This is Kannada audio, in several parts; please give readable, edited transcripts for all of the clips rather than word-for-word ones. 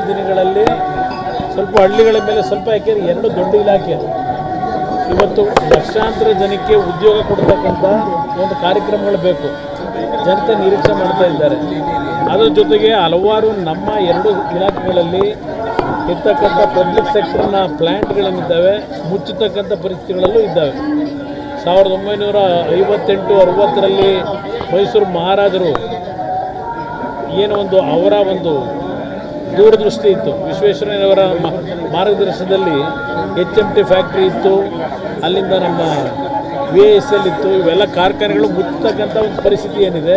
ದಿನಗಳಲ್ಲಿ ಸ್ವಲ್ಪ ಹಳ್ಳಿಗಳ ಮೇಲೆ ಸ್ವಲ್ಪ ಯಾಕೆಂದರೆ ಎರಡು ದೊಡ್ಡ ಇಲಾಖೆ ಇವತ್ತು ಲಕ್ಷಾಂತರ ಜನಕ್ಕೆ ಉದ್ಯೋಗ ಕೊಡ್ತಕ್ಕಂಥ ಒಂದು ಕಾರ್ಯಕ್ರಮಗಳು ಬೇಕು. ಜನತೆ ನಿರೀಕ್ಷೆ ಮಾಡ್ತಾ ಇದ್ದಾರೆ. ಅದರ ಜೊತೆಗೆ ಹಲವಾರು ನಮ್ಮ ಎರಡು ಇಲಾಖೆಗಳಲ್ಲಿ ಇರ್ತಕ್ಕಂಥ ಪಬ್ಲಿಕ್ ಸೆಕ್ಟರ್ನ ಪ್ಲ್ಯಾಂಟ್ಗಳೇನಿದ್ದಾವೆ ಮುಚ್ಚತಕ್ಕಂಥ ಪರಿಸ್ಥಿತಿಗಳಲ್ಲೂ ಇದ್ದಾವೆ. 1958-60ರಲ್ಲಿ ಮೈಸೂರು ಮಹಾರಾಜರು ಏನೋ ಒಂದು ಅವರ ಒಂದು ದೂರದೃಷ್ಟಿ ಇತ್ತು. ವಿಶ್ವೇಶ್ವರಯ್ಯನವರ ಮಾರ್ಗದರ್ಶನದಲ್ಲಿ HMT ಫ್ಯಾಕ್ಟ್ರಿ ಇತ್ತು, ಅಲ್ಲಿಂದ ನಮ್ಮ VISL ಇತ್ತು. ಇವೆಲ್ಲ ಕಾರ್ಖಾನೆಗಳು ಮುಚ್ಚತಕ್ಕಂಥ ಒಂದು ಪರಿಸ್ಥಿತಿ ಏನಿದೆ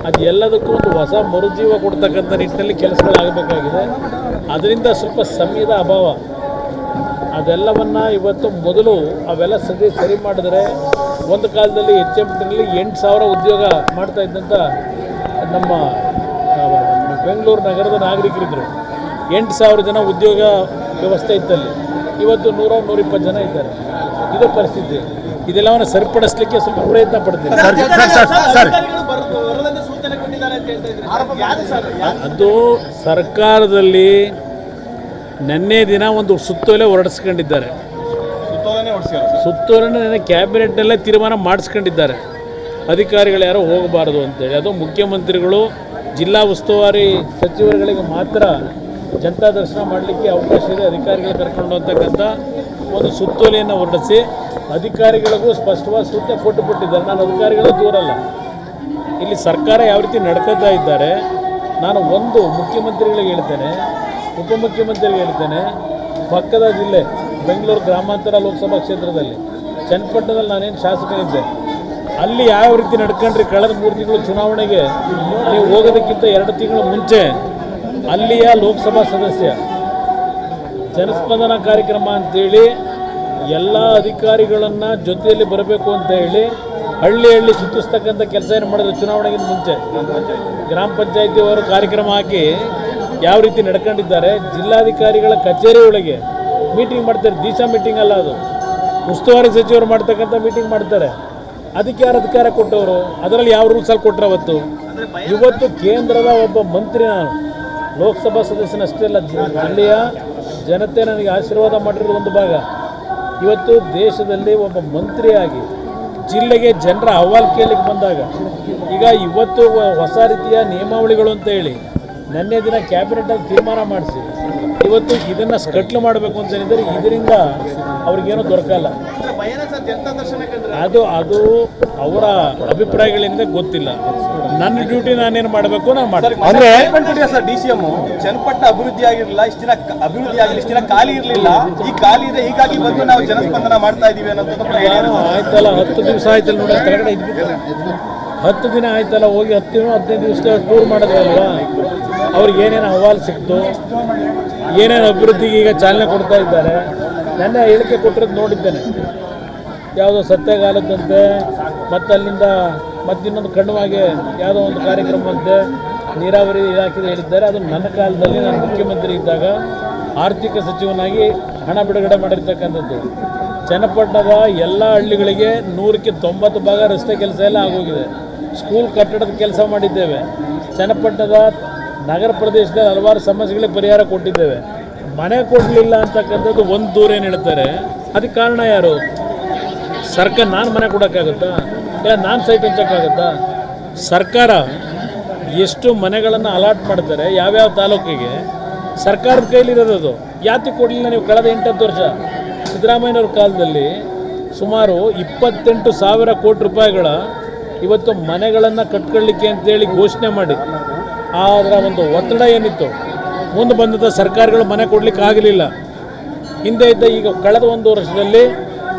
ಅದು ಎಲ್ಲದಕ್ಕೂ ಒಂದು ಹೊಸ ಮರುಜೀವ ಕೊಡ್ತಕ್ಕಂಥ ನಿಟ್ಟಿನಲ್ಲಿ ಕೆಲಸಗಳಾಗಬೇಕಾಗಿದೆ. ಅದರಿಂದ ಸ್ವಲ್ಪ ಸಮಯದ ಅಭಾವ. ಅದೆಲ್ಲವನ್ನು ಇವತ್ತು ಮೊದಲು ಅವೆಲ್ಲ ಸರಿ ಮಾಡಿದರೆ ಒಂದು ಕಾಲದಲ್ಲಿ HMTನಲ್ಲಿ 8,000 ಉದ್ಯೋಗ ಮಾಡ್ತಾ ಇದ್ದಂಥ ನಮ್ಮ ಬೆಂಗಳೂರು ನಗರದ ನಾಗರಿಕರಿದ್ದರು. 8,000 ಜನ ಉದ್ಯೋಗ ವ್ಯವಸ್ಥೆ ಇತ್ತಲ್ಲಿ. ಇವತ್ತು 100-120 ಜನ ಇದ್ದಾರೆ. ಇದೇ ಪರಿಸ್ಥಿತಿ. ಇದೆಲ್ಲವನ್ನು ಸರಿಪಡಿಸಲಿಕ್ಕೆ ಸ್ವಲ್ಪ ಪ್ರಯತ್ನ ಪಡ್ತೀನಿ. ಅದು ಸರ್ಕಾರದಲ್ಲಿ ನಿನ್ನೆ ದಿನ ಒಂದು ಸುತ್ತೋಲೆ ಹೊರಡಿಸ್ಕೊಂಡಿದ್ದಾರೆ. ಸುತ್ತೋಲೆ ಕ್ಯಾಬಿನೆಟ್ನಲ್ಲೇ ತೀರ್ಮಾನ ಮಾಡಿಸ್ಕೊಂಡಿದ್ದಾರೆ. ಅಧಿಕಾರಿಗಳು ಯಾರೋ ಹೋಗಬಾರ್ದು ಅಂತೇಳಿ. ಅದು ಮುಖ್ಯಮಂತ್ರಿಗಳು ಜಿಲ್ಲಾ ಉಸ್ತುವಾರಿ ಸಚಿವರುಗಳಿಗೆ ಮಾತ್ರ ಜನತಾ ದರ್ಶನ ಮಾಡಲಿಕ್ಕೆ ಅವಕಾಶ ಇದೆ. ಅಧಿಕಾರಿಗಳು ಕರ್ಕೊಂಡು ಹೋಗ್ತಕ್ಕಂಥ ಒಂದು ಸುತ್ತೋಲೆಯನ್ನು ಹೊರಡಿಸಿ ಅಧಿಕಾರಿಗಳಿಗೂ ಸ್ಪಷ್ಟವಾದ ಸೂಚನೆ ಕೊಟ್ಟುಬಿಟ್ಟಿದ್ದಾರೆ. ನಾನು ಅಧಿಕಾರಿಗಳು ದೂರಲ್ಲ. ಇಲ್ಲಿ ಸರ್ಕಾರ ಯಾವ ರೀತಿ ನಡ್ಕೊತಾ ಇದ್ದಾರೆ, ನಾನು ಒಂದು ಮುಖ್ಯಮಂತ್ರಿಗಳಿಗೆ ಹೇಳ್ತೇನೆ, ಉಪಮುಖ್ಯಮಂತ್ರಿಗೆ ಹೇಳ್ತೇನೆ, ಪಕ್ಕದ ಜಿಲ್ಲೆ ಬೆಂಗಳೂರು ಗ್ರಾಮಾಂತರ ಲೋಕಸಭಾ ಕ್ಷೇತ್ರದಲ್ಲಿ ಚನ್ನಪಟ್ಟಣದಲ್ಲಿ ನಾನೇನು ಶಾಸಕನಿದ್ದೆ, ಅಲ್ಲಿ ಯಾವ ರೀತಿ ನಡ್ಕೊಂಡ್ರಿ ಕಳೆದ 3 ತಿಂಗಳು ಚುನಾವಣೆಗೆ ನೀವು ಹೋಗೋದಕ್ಕಿಂತ 2 ತಿಂಗಳು ಮುಂಚೆ ಅಲ್ಲಿಯ ಲೋಕಸಭಾ ಸದಸ್ಯ ಜನಸ್ಪಂದನ ಕಾರ್ಯಕ್ರಮ ಅಂತೇಳಿ ಎಲ್ಲ ಅಧಿಕಾರಿಗಳನ್ನು ಜೊತೆಯಲ್ಲಿ ಬರಬೇಕು ಅಂತ ಹೇಳಿ ಹಳ್ಳಿ ಸುತ್ತಿಸ್ತಕ್ಕಂಥ ಕೆಲಸ ಏನು ಮಾಡಿದ್ರು ಚುನಾವಣೆಗಿಂತ ಮುಂಚೆ. ಗ್ರಾಮ ಪಂಚಾಯತಿಯವರು ಕಾರ್ಯಕ್ರಮ ಹಾಕಿ ಯಾವ ರೀತಿ ನಡ್ಕೊಂಡಿದ್ದಾರೆ. ಜಿಲ್ಲಾಧಿಕಾರಿಗಳ ಕಚೇರಿ ಒಳಗೆ ಮೀಟಿಂಗ್ ಮಾಡ್ತಾರೆ. ದಿಶಾ ಮೀಟಿಂಗ್ ಅಲ್ಲ, ಅದು ಉಸ್ತುವಾರಿ ಸಚಿವರು ಮಾಡ್ತಕ್ಕಂಥ ಮೀಟಿಂಗ್ ಮಾಡ್ತಾರೆ. ಅದಕ್ಕೆ ಯಾರು ಅಧಿಕಾರ ಕೊಟ್ಟವರು? ಅದರಲ್ಲಿ ಯಾವ ರೂಲ್ಸಲ್ಲಿ ಕೊಟ್ಟರೆ ಇವತ್ತು ಕೇಂದ್ರದ ಒಬ್ಬ ಮಂತ್ರಿ, ನಾನು ಲೋಕಸಭಾ ಸದಸ್ಯನಷ್ಟೇ ಅಲ್ಲ, ಜಿಲ್ಲೆಯ ಜನತೆ ನನಗೆ ಆಶೀರ್ವಾದ ಮಾಡಿರೋದು ಒಂದು ಭಾಗ. ಇವತ್ತು ದೇಶದಲ್ಲಿ ಒಬ್ಬ ಮಂತ್ರಿಯಾಗಿ ಜಿಲ್ಲೆಗೆ ಜನರ ಅಹವಾಲು ಕೇಳಲಿಕ್ಕೆ ಬಂದಾಗ ಈಗ ಇವತ್ತು ಹೊಸ ರೀತಿಯ ನಿಯಮಾವಳಿಗಳು ಅಂತ ಹೇಳಿ ನಿನ್ನೆ ದಿನ ಕ್ಯಾಬಿನೆಟಲ್ಲಿ ತೀರ್ಮಾನ ಮಾಡಿಸಿ ಇವತ್ತು ಇದನ್ನು ಸ್ಕಟ್ಲು ಮಾಡಬೇಕು ಅಂತ ಹೇಳಿದರೆ ಇದರಿಂದ ಅವ್ರಿಗೇನೂ ದೊರಕಲ್ಲ. ಅದು ಅವರ ಅಭಿಪ್ರಾಯಗಳಿಂದ ಗೊತ್ತಿಲ್ಲ. ನನ್ನ ಡ್ಯೂಟಿ ನಾನೇನು ಮಾಡಬೇಕು ನಾನು ಮಾಡ್ತೀನಿ. DCM ಚನ್ನಪಟ್ಟಣ ಅಭಿವೃದ್ಧಿ ಆಗಿರಲಿಲ್ಲ, ಇಷ್ಟು ದಿನ ಅಭಿವೃದ್ಧಿ ಆಗಲಿ, ಇಷ್ಟು ದಿನ ಖಾಲಿ ಇರಲಿಲ್ಲ, ಈ ಖಾಲಿ ಇದೆ, ಹೀಗಾಗಿ ಬಂದು ನಾವು ಜನಸ್ಪಂದನ ಮಾಡ್ತಾ ಇದೀವಿ ಅನ್ನೋದು ಆಯ್ತಲ್ಲ. 10 ದಿವಸ ಆಯ್ತಲ್ಲ ನೋಡಿ, ಕೆಳಗಡೆ ಇದ್ಬಿಟ್ಟು 10 ದಿನ ಆಯ್ತಲ್ಲ, ಹೋಗಿ 10-15 ದಿವಸ ಟೂರ್ ಮಾಡಿದ್ರಲ್ವಾ, ಅವ್ರಿಗೆ ಏನೇನು ಅಹವಾಲು ಸಿಕ್ತು, ಏನೇನು ಅಭಿವೃದ್ಧಿಗೆ ಈಗ ಚಾಲನೆ ಕೊಡ್ತಾ ಇದ್ದಾರೆ. ನೆನ್ನೆ ಹೇಳಿಕೆ ಕೊಟ್ಟಿರೋದು ನೋಡಿದ್ದೇನೆ. ಯಾವುದೋ ಸತ್ಯಗಾಲದಂತೆ ಮತ್ತು ಅಲ್ಲಿಂದ ಮತ್ತಿನ್ನೊಂದು ಕಣ್ಣುವಾಗೆ ಯಾವುದೋ ಒಂದು ಕಾರ್ಯಕ್ರಮವಂತೆ ನೀರಾವರಿ ಇಲಾಖೆ ಹೇಳಿದ್ದಾರೆ. ಅದು ನನ್ನ ಕಾಲದಲ್ಲಿ ನಾನು ಮುಖ್ಯಮಂತ್ರಿ ಇದ್ದಾಗ ಆರ್ಥಿಕ ಸಚಿವನಾಗಿ ಹಣ ಬಿಡುಗಡೆ ಮಾಡಿರ್ತಕ್ಕಂಥದ್ದು. ಚನ್ನಪಟ್ಟಣದ ಎಲ್ಲ ಹಳ್ಳಿಗಳಿಗೆ 100ಕ್ಕೆ 90 ಭಾಗ ರಸ್ತೆ ಕೆಲಸ ಎಲ್ಲ ಆಗೋಗಿದೆ. ಸ್ಕೂಲ್ ಕಟ್ಟಡದ ಕೆಲಸ ಮಾಡಿದ್ದೇವೆ. ಚನ್ನಪಟ್ಟಣದ ನಗರ ಪ್ರದೇಶದಲ್ಲಿ ಹಲವಾರು ಸಮಸ್ಯೆಗಳಿಗೆ ಪರಿಹಾರ ಕೊಟ್ಟಿದ್ದೇವೆ. ಮನೆ ಕೊಡಲಿಲ್ಲ ಅಂತಕ್ಕಂಥದ್ದು ಒಂದು ದೂರ ಏನು ಹೇಳ್ತಾರೆ. ಅದಕ್ಕೆ ಕಾರಣ ಯಾರು? ಸರ್ಕಾರ. ನಾನು ಮನೆ ಕೊಡೋಕ್ಕಾಗುತ್ತಾ? ಇಲ್ಲ ನಾನು ಸೈಟ್ ಹಂಚೋಕ್ಕಾಗುತ್ತಾ? ಸರ್ಕಾರ ಎಷ್ಟು ಮನೆಗಳನ್ನು ಅಲಾಟ್ ಮಾಡ್ತಾರೆ ಯಾವ್ಯಾವ ತಾಲೂಕಿಗೆ, ಸರ್ಕಾರದ ಕೈಲಿರೋದು. ಅದು ಯಾತಿ ಕೊಡಲಿಲ್ಲ ನೀವು? ಕಳೆದ 8-10 ವರ್ಷ ಸಿದ್ದರಾಮಯ್ಯನವ್ರ ಕಾಲದಲ್ಲಿ ಸುಮಾರು 28,000 ಕೋಟಿ ರೂಪಾಯಿಗಳ ಇವತ್ತು ಮನೆಗಳನ್ನು ಕಟ್ಕೊಳ್ಳಿಕ್ಕೆ ಅಂತೇಳಿ ಘೋಷಣೆ ಮಾಡಿ ಅದರ ಒಂದು ಒತ್ತಡ ಏನಿತ್ತು, ಮುಂದೆ ಬಂದಂಥ ಸರ್ಕಾರಗಳು ಮನೆ ಕೊಡಲಿಕ್ಕೆ ಆಗಲಿಲ್ಲ. ಹಿಂದೆ ಇದ್ದ ಈಗ ಕಳೆದ 1 ವರ್ಷದಲ್ಲಿ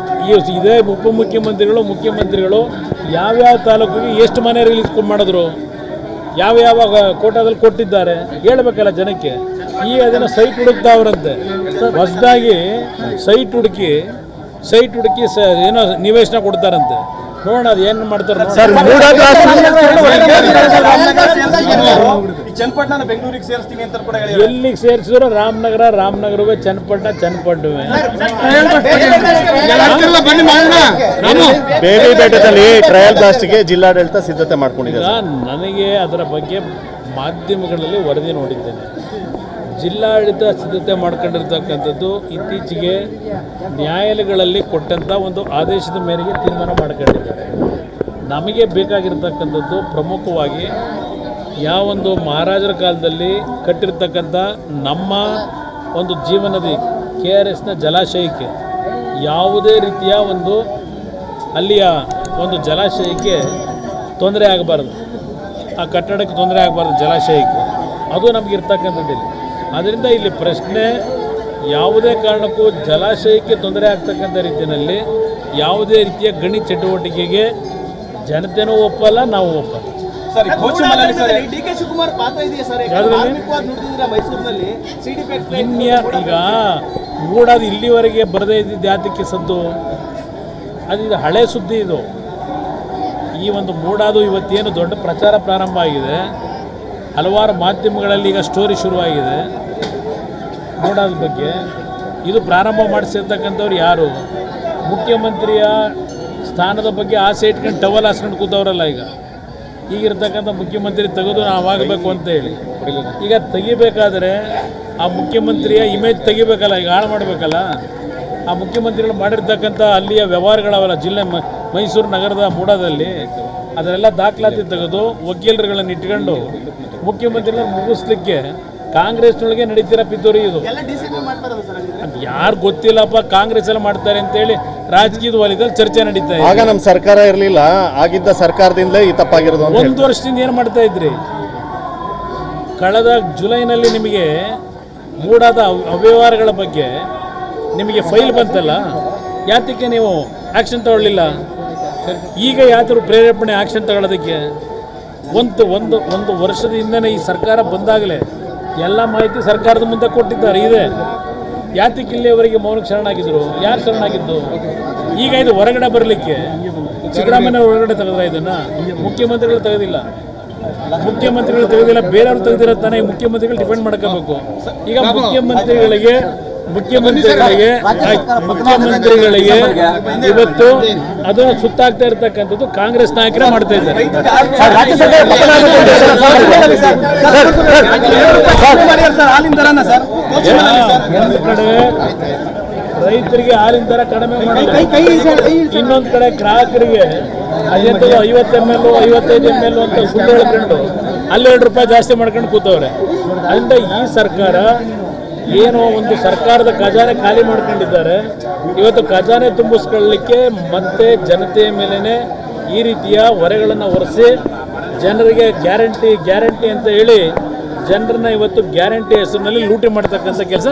ಇದೇ ಉಪಮುಖ್ಯಮಂತ್ರಿಗಳು ಮುಖ್ಯಮಂತ್ರಿಗಳು ಯಾವ್ಯಾವ ತಾಲೂಕಿಗೆ ಎಷ್ಟು ಮನೆ ರಿಲೀಸ್ ಮಾಡಿದ್ರು, ಯಾವ ಕೋಟಾದಲ್ಲಿ ಕೊಟ್ಟಿದ್ದಾರೆ ಹೇಳಬೇಕಲ್ಲ ಜನಕ್ಕೆ. ಈ ಅದನ್ನು ಸೈಟ್ ಹುಡುಕ್ತಾವ್ರಂತೆ. ಹೊಸದಾಗಿ ಸೈಟ್ ಹುಡುಕಿ ಏನೋ ನಿವೇಶನ ಕೊಡ್ತಾರಂತೆ. ನೋಡೋಣ ಅದು ಏನು ಮಾಡ್ತಾರೆ. ಎಲ್ಲಿಗೆ ಸೇರಿಸಿದ್ರು ರಾಮನಗರವೇ, ಚನ್ನಪಟ್ಟಣವೇ. ಬೇರೆ ಬೆಟ್ಟದಲ್ಲಿ ಟ್ರಯಲ್ ಬ್ಲಾಸ್ಟ್ಗೆ ಜಿಲ್ಲಾಡಳಿತ ಸಿದ್ಧತೆ ಮಾಡ್ಕೊಂಡಿದೆ. ನನಗೆ ಅದರ ಬಗ್ಗೆ ಮಾಧ್ಯಮಗಳಲ್ಲಿ ವರದಿ ನೋಡಿದ್ದೇನೆ. ಜಿಲ್ಲಾಡಳಿತ ಸಿದ್ಧತೆ ಮಾಡ್ಕೊಂಡಿರ್ತಕ್ಕಂಥದ್ದು ಇತ್ತೀಚೆಗೆ ನ್ಯಾಯಾಲಯಗಳಲ್ಲಿ ಕೊಟ್ಟಂಥ ಒಂದು ಆದೇಶದ ಮೇರೆಗೆ ತೀರ್ಮಾನ ಮಾಡ್ಕೊಂಡಿದ್ದಾರೆ. ನಮಗೆ ಬೇಕಾಗಿರ್ತಕ್ಕಂಥದ್ದು ಪ್ರಮುಖವಾಗಿ ಯಾವೊಂದು ಮಹಾರಾಜರ ಕಾಲದಲ್ಲಿ ಕಟ್ಟಿರ್ತಕ್ಕಂಥ ನಮ್ಮ ಒಂದು ಜೀವನದಿ KRSನ ಜಲಾಶಯಕ್ಕೆ ಯಾವುದೇ ರೀತಿಯ ಒಂದು ಅಲ್ಲಿಯ ಒಂದು ಜಲಾಶಯಕ್ಕೆ ತೊಂದರೆ ಆಗಬಾರ್ದು, ಆ ಕಟ್ಟಡಕ್ಕೆ ತೊಂದರೆ ಆಗಬಾರ್ದು ಜಲಾಶಯಕ್ಕೆ, ಅದು ನಮಗಿರ್ತಕ್ಕಂಥದ್ದಿಲ್ಲ. ಆದ್ದರಿಂದ ಇಲ್ಲಿ ಪ್ರಶ್ನೆ ಯಾವುದೇ ಕಾರಣಕ್ಕೂ ಜಲಾಶಯಕ್ಕೆ ತೊಂದರೆ ಆಗ್ತಕ್ಕಂಥ ರೀತಿಯಲ್ಲಿ ಯಾವುದೇ ರೀತಿಯ ಗಣಿ ಚಟುವಟಿಕೆಗೆ ಜನತೆನೂ ಒಪ್ಪಲ್ಲ, ನಾವು ಒಪ್ಪಲ್ಲ. ಸರ್, DK ಶಿವಕುಮಾರ್ ಪಾತ್ರ ಇದೆಯಾ ಸರ್? ಮೈಸೂರಿನಲ್ಲಿ ಈಗ ಮೂಡಾದ ಇಲ್ಲಿವರೆಗೆ ಬರದೇ ಇದ್ದಿದ್ದು ಯಾತಕ್ಕೆ ಸದ್ದು? ಅದು ಇದು ಹಳೆ ಸುದ್ದಿ. ಇದು ಈ ಒಂದು ಮೂಡಾದು ಇವತ್ತೇನು ದೊಡ್ಡ ಪ್ರಚಾರ ಪ್ರಾರಂಭ ಆಗಿದೆ, ಹಲವಾರು ಮಾಧ್ಯಮಗಳಲ್ಲಿ ಈಗ ಸ್ಟೋರಿ ಶುರುವಾಗಿದೆ ಮೂಡಾದ ಬಗ್ಗೆ. ಇದು ಪ್ರಾರಂಭ ಮಾಡಿಸಿರ್ತಕ್ಕಂಥವ್ರು ಯಾರು? ಮುಖ್ಯಮಂತ್ರಿಯ ಸ್ಥಾನದ ಬಗ್ಗೆ ಆಸೆ ಇಟ್ಕೊಂಡು ಟವಲ್ ಹಾಸ್ಕೊಂಡು ಕೂತವ್ರಲ್ಲ. ಈಗಿರ್ತಕ್ಕಂಥ ಮುಖ್ಯಮಂತ್ರಿ ತೆಗೆದು ನಾವಾಗಬೇಕು ಅಂತ ಹೇಳಿ ಈಗ ತೆಗಿಬೇಕಾದ್ರೆ ಆ ಮುಖ್ಯಮಂತ್ರಿಯ ಇಮೇಜ್ ತೆಗಿಬೇಕಲ್ಲ, ಈಗ ಹಾಳು ಮಾಡಬೇಕಲ್ಲ. ಆ ಮುಖ್ಯಮಂತ್ರಿಗಳು ಮಾಡಿರ್ತಕ್ಕಂಥ ಅಲ್ಲಿಯ ವ್ಯವಹಾರಗಳವಲ್ಲ ಜಿಲ್ಲೆ ಮೈಸೂರು ನಗರದ ಮೂಡಾದಲ್ಲಿ, ಅದನ್ನೆಲ್ಲ ದಾಖಲಾತಿ ತೆಗೆದು ವಕೀಲರುಗಳನ್ನು ಇಟ್ಕೊಂಡು ಮುಖ್ಯಮಂತ್ರಿಗಳನ್ನ ಮುಗಿಸ್ಲಿಕ್ಕೆ ಕಾಂಗ್ರೆಸ್ನೊಳಗೆ ನಡೀತಿರೋ ಪಿತೂರಿ ಇದು. ಅದು ಯಾರು ಗೊತ್ತಿಲ್ಲಪ್ಪ, ಕಾಂಗ್ರೆಸ್ ಎಲ್ಲ ಮಾಡ್ತಾರೆ ಅಂತೇಳಿ ರಾಜಕೀಯದ ವಲಯದಲ್ಲಿ ಚರ್ಚೆ ನಡೀತಾ ಇದೆ. ಆಗ ನಮ್ಮ ಸರ್ಕಾರ ಇರಲಿಲ್ಲ, ಆಗಿದ್ದ ಸರ್ಕಾರದಿಂದಲೇ ಈ ತಪ್ಪಾಗಿರೋದು. ಒಂದು ವರ್ಷದಿಂದ ಏನು ಮಾಡ್ತಾ ಇದ್ರಿ? ಕಳೆದ ಜುಲೈನಲ್ಲಿ ನಿಮಗೆ ಮೂಡಾದ ಅವ್ಯವಹಾರಗಳ ಬಗ್ಗೆ ನಿಮಗೆ ಫೈಲ್ ಬಂತಲ್ಲ, ಯಾತಕ್ಕೆ ನೀವು ಆ್ಯಕ್ಷನ್ ತಗೊಳ್ಳಿಲ್ಲ? ಈಗ ಯಾವ್ದಾದ್ರು ಪ್ರೇರೇಪಣೆ ಆ್ಯಕ್ಷನ್ ತಗೊಳ್ಳೋದಕ್ಕೆ? ಒಂದು ವರ್ಷದ ಹಿಂದೆ ಈ ಸರ್ಕಾರ ಬಂದಾಗಲೇ ಎಲ್ಲ ಮಾಹಿತಿ ಸರ್ಕಾರದ ಮುಂದೆ ಕೊಟ್ಟಿದ್ದಾರೆ, ಇದೆ. ಯಾತಕ್ಕೆ ಇಲ್ಲಿಯವರೆಗೆ ಮೌನಕ್ಕೆ ಶರಣಾಗಿದ್ದರು? ಯಾರು ಶರಣಾಗಿದ್ದು? ಈಗ ಇದು ಹೊರಗಡೆ ಬರಲಿಕ್ಕೆ ಸಿದ್ದರಾಮಯ್ಯ ಹೊರಗಡೆ ತೆಗೆದ, ಇದನ್ನು ಮುಖ್ಯಮಂತ್ರಿಗಳು ತೆಗೆದಿಲ್ಲ. ಮುಖ್ಯಮಂತ್ರಿಗಳು ತೆಗೆದಿಲ್ಲ, ಬೇರೆಯವರು ತೆಗೆದಿರೋ ತಾನೇ ಮುಖ್ಯಮಂತ್ರಿಗಳು ಡಿಪೆಂಡ್ ಮಾಡ್ಕೋಬೇಕು. ಈಗ ಮುಖ್ಯಮಂತ್ರಿಗಳಿಗೆ ಇವತ್ತು ಅದನ್ನು ಸುತ್ತಾಗ್ತಾ ಇರ್ತಕ್ಕಂಥದ್ದು ಕಾಂಗ್ರೆಸ್ ನಾಯಕರೇ ಮಾಡ್ತಾ ಇದ್ದಾರೆ. ಒಂದು ಕಡೆ ರೈತರಿಗೆ ಹಾಲಿನ ದರ ಕಡಿಮೆ ಮಾಡೋದು, ಇನ್ನೊಂದು ಕಡೆ ಗ್ರಾಹಕರಿಗೆ 50 ml 55 ml ಅಂತ ಸುಳ್ಳು ಹೇಳ್ಕೊಂಡು ಅಲ್ಲಿ ₹2 ಜಾಸ್ತಿ ಮಾಡ್ಕೊಂಡು ಕೂತವ್ರೆ. ಅದರಿಂದ ಈ ಸರ್ಕಾರ ಏನೋ ಒಂದು ಸರ್ಕಾರದ ಖಜಾನೆ ಖಾಲಿ ಮಾಡ್ಕೊಂಡಿದ್ದಾರೆ. ಇವತ್ತು ಖಜಾನೆ ತುಂಬಿಸ್ಕೊಳ್ಳಲಿಕ್ಕೆ ಮತ್ತೆ ಜನತೆಯ ಮೇಲೇ ಈ ರೀತಿಯ ಹೊರೆಗಳನ್ನು ಹೊರಿಸಿ ಜನರಿಗೆ ಗ್ಯಾರಂಟಿ ಅಂತ ಹೇಳಿ ಜನರನ್ನ ಇವತ್ತು ಗ್ಯಾರಂಟಿ ಹೆಸರಿನಲ್ಲಿ ಲೂಟಿ ಮಾಡ್ತಕ್ಕಂಥ ಕೆಲಸ.